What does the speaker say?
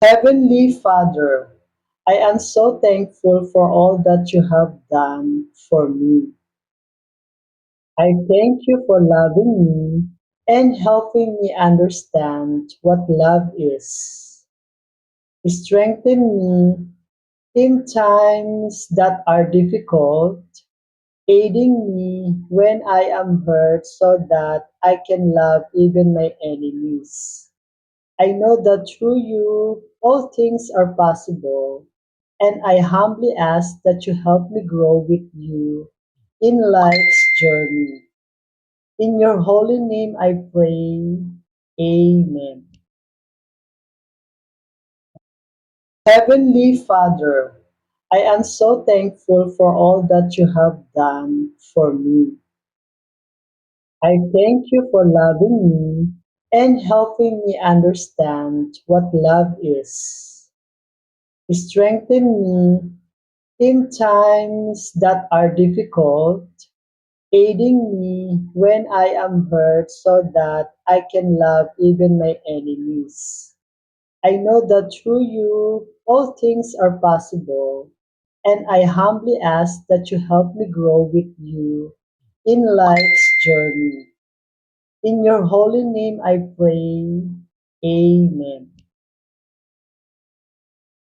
Heavenly Father, I am so thankful for all that you have done for me. I thank you for loving me and helping me understand what love is. Strengthen me in times that are difficult, aiding me when I am hurt so that I can love even my enemies. I know that through you all things are possible, and I humbly ask that you help me grow with you in life's journey. In your holy name I pray. Amen. Heavenly Father, I am so thankful for all that you have done for me. I thank you for loving me and helping me understand what love is. Strengthen me in times that are difficult, aiding me when I am hurt so that I can love even my enemies. I know that through you all things are possible, and I humbly ask that you help me grow with you in life's journey. In your holy name I pray. Amen.